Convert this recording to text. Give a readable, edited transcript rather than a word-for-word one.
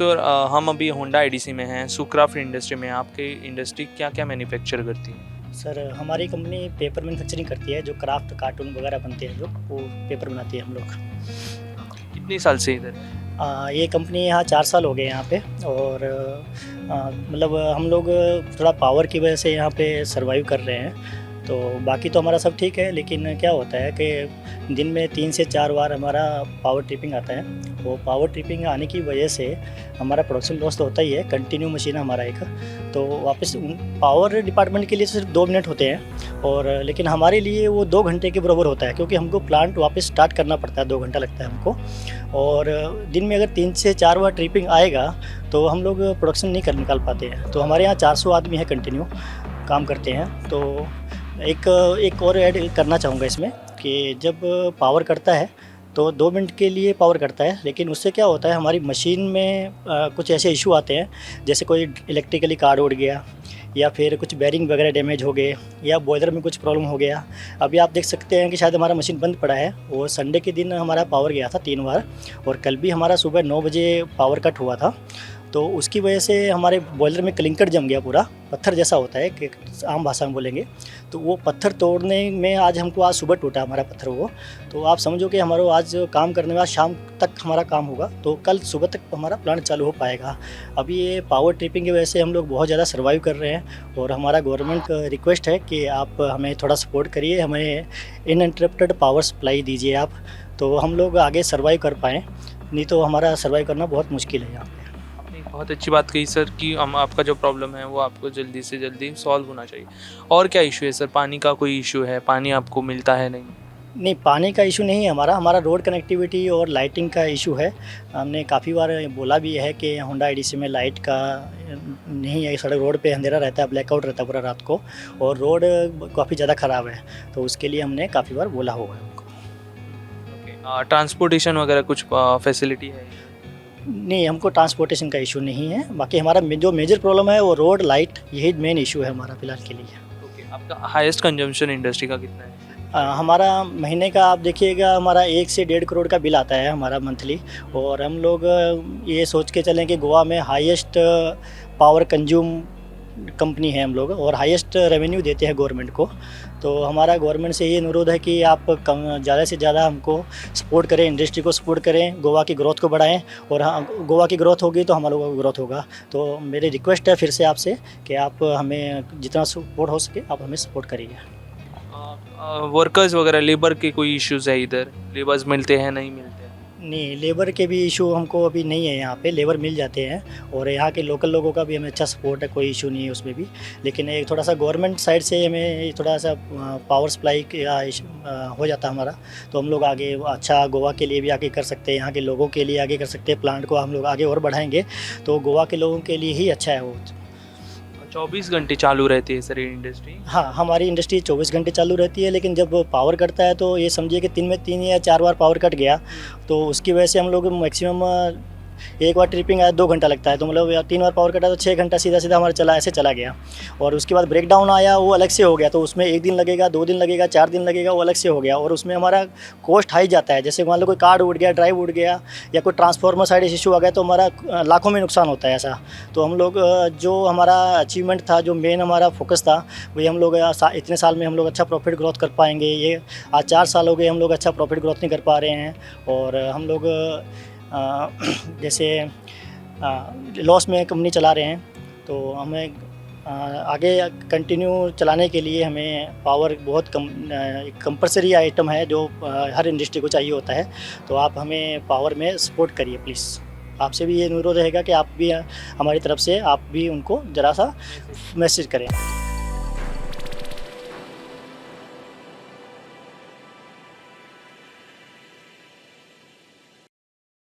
Sir हम अभी Honda IDC में हैं, सुक्राफ्ट इंडस्ट्री में। आपकी इंडस्ट्री क्या क्या मैन्युफैक्चर करती है? सर हमारी कंपनी पेपर मैन्युफैक्चरिंग करती है, जो क्राफ्ट कार्टून वगैरह बनते हैं जो वो पेपर बनाती है हम लोग। कितनी साल से इधर है? ये कंपनी यहाँ 4 साल हो गए यहाँ पे। और मतलब हम लोग थोड़ा पावर की वजह से यहाँ पे सर्वाइव कर रहे हैं। तो बाकी तो हमारा सब ठीक है, लेकिन क्या होता है कि दिन में 3 से 4 बार हमारा पावर ट्रिपिंग आता है। वो पावर ट्रिपिंग आने की वजह से हमारा प्रोडक्शन लॉस तो होता ही है। कंटिन्यू मशीन है हमारा एक, तो वापस पावर डिपार्टमेंट के लिए सिर्फ 2 मिनट होते हैं, और लेकिन हमारे लिए वो 2 घंटे के बराबर होता है, क्योंकि हमको प्लांट वापस स्टार्ट करना पड़ता है। 2 घंटा लगता है हमको। और दिन में अगर 3 से 4 बार ट्रिपिंग आएगा तो हम लोग प्रोडक्शन नहीं कर निकाल पाते हैं। तो हमारे यहाँ 400 आदमी है, कंटिन्यू काम करते हैं। तो एक और ऐड करना चाहूँगा इसमें कि जब पावर करता है तो 2 मिनट के लिए पावर करता है, लेकिन उससे क्या होता है हमारी मशीन में कुछ ऐसे इशू आते हैं, जैसे कोई इलेक्ट्रिकली कार्ड उड़ गया, या फिर कुछ बेरिंग वगैरह डैमेज हो गए, या बॉयलर में कुछ प्रॉब्लम हो गया। अभी आप देख सकते हैं कि शायद हमारा मशीन बंद पड़ा है। और संडे के दिन हमारा पावर गया था 3 बार, और कल भी हमारा सुबह 9 बजे पावर कट हुआ था। तो उसकी वजह से हमारे बॉयलर में क्लिंकर जम गया, पूरा पत्थर जैसा होता है कि आम भाषा में बोलेंगे। तो वो पत्थर तोड़ने में आज सुबह टूटा हमारा पत्थर वो। तो आप समझो कि हमारा आज काम करने में आज शाम तक हमारा काम होगा, तो कल सुबह तक हमारा प्लांट चालू हो पाएगा। अभी ये पावर ट्रिपिंग की वजह से हम लोग बहुत ज़्यादा सर्वाइव कर रहे हैं, और हमारा गवर्नमेंट का रिक्वेस्ट है कि आप हमें थोड़ा सपोर्ट करिए, हमें इनइंटरप्टेड पावर सप्लाई दीजिए आप, तो हम लोग आगे सर्वाइव कर पाएँ। नहीं तो हमारा सर्वाइव करना बहुत मुश्किल है यहाँ पे। बहुत अच्छी बात कही सर कि हम आपका जो प्रॉब्लम है वो आपको जल्दी से जल्दी सॉल्व होना चाहिए। और क्या इशू है सर? पानी का कोई इशू है? पानी आपको मिलता है नहीं? नहीं, पानी का इशू नहीं है हमारा रोड कनेक्टिविटी और लाइटिंग का इशू है। हमने काफ़ी बार बोला भी है कि होंडा आईडीसी में लाइट का नहीं है, सड़क रोड पे अंधेरा रहता है, ब्लैकआउट रहता है पूरा रात को, और रोड काफ़ी ज़्यादा ख़राब है। तो उसके लिए हमने काफ़ी बार बोला हुआ है उनको। ओके, ट्रांसपोर्टेशन वगैरह कुछ फैसिलिटी है? नहीं, हमको ट्रांसपोर्टेशन का इशू नहीं है। बाकी हमारा जो मेजर प्रॉब्लम है वो रोड, लाइट, यही मेन इशू है हमारा फ़िलहाल के लिए। ओके, आपका हाईएस्ट कंजम्पशन इंडस्ट्री का कितना है? हमारा महीने का आप देखिएगा, हमारा 1 से 1.5 करोड़ का बिल आता है हमारा मंथली। और हम लोग ये सोच के चलें कि गोवा में हाईएस्ट पावर कंज्यूम कंपनी है हम लोग, और हाईएस्ट रेवेन्यू देते हैं गवर्नमेंट को। तो हमारा गवर्नमेंट से ये अनुरोध है कि आप ज़्यादा से ज़्यादा हमको सपोर्ट करें, इंडस्ट्री को सपोर्ट करें, गोवा की ग्रोथ को बढ़ाएं। और हाँ, गोवा की ग्रोथ होगी तो हमारा लोगों का ग्रोथ होगा। तो मेरी रिक्वेस्ट है फिर से आपसे कि आप हमें जितना सपोर्ट हो सके आप हमें सपोर्ट करिए। वर्कर्स वगैरह, लेबर के कोई इश्यूज है इधर? लेबर्स मिलते हैं, नहीं मिलते हैं? नहीं, लेबर के भी इशू हमको अभी नहीं है यहाँ पे, लेबर मिल जाते हैं। और यहाँ के लोकल लोगों का भी हमें अच्छा सपोर्ट है, कोई इशू नहीं है उसमें भी। लेकिन एक थोड़ा सा गवर्नमेंट साइड से हमें थोड़ा सा पावर सप्लाई का हो जाता है हमारा, तो हम लोग आगे अच्छा गोवा के लिए भी आगे कर सकते हैं, यहाँ के लोगों के लिए आगे कर सकते हैं। प्लांट को हम लोग आगे और बढ़ाएंगे तो गोवा के लोगों के लिए ही अच्छा है वो। 24 घंटे चालू रहती है सर ये इंडस्ट्री? हाँ, हमारी इंडस्ट्री 24 घंटे चालू रहती है, लेकिन जब पावर कटता है तो ये समझिए कि 3 में 3 या 4 बार पावर कट गया, तो उसकी वजह से हम लोग मैक्सिमम एक बार ट्रिपिंग आया 2 घंटा लगता है, तो मतलब 3 बार पावर कटा तो 6 घंटा सीधा सीधा हमारा ऐसे चला गया। और उसके बाद ब्रेक डाउन आया, वो अलग से हो गया, तो उसमें 1 दिन लगेगा, 2 दिन लगेगा, 4 दिन लगेगा, वो अलग से हो गया। और उसमें हमारा कॉस्ट हाई जाता है। जैसे मान लो कोई कार्ड उड़ गया, ड्राइव उड़ गया, या कोई ट्रांसफार्मर साइड इशू आ गया, तो हमारा लाखों में नुकसान होता है ऐसा। तो हम लोग जो हमारा अचीवमेंट था, जो मेन हमारा फोकस था, वही हम लोग इतने साल में हम लोग अच्छा प्रॉफिट ग्रोथ कर पाएंगे। ये आज 4 साल हो गए हम लोग अच्छा प्रॉफिट ग्रोथ नहीं कर पा रहे हैं। और हम लोग जैसे लॉस में कंपनी चला रहे हैं, तो हमें आगे कंटिन्यू चलाने के लिए हमें पावर बहुत कंपल्सरी आइटम है, जो हर इंडस्ट्री को चाहिए होता है। तो आप हमें पावर में सपोर्ट करिए प्लीज़। आपसे भी ये अनुरोध रहेगा कि आप भी हमारी तरफ से आप भी उनको ज़रा सा मैसेज करें।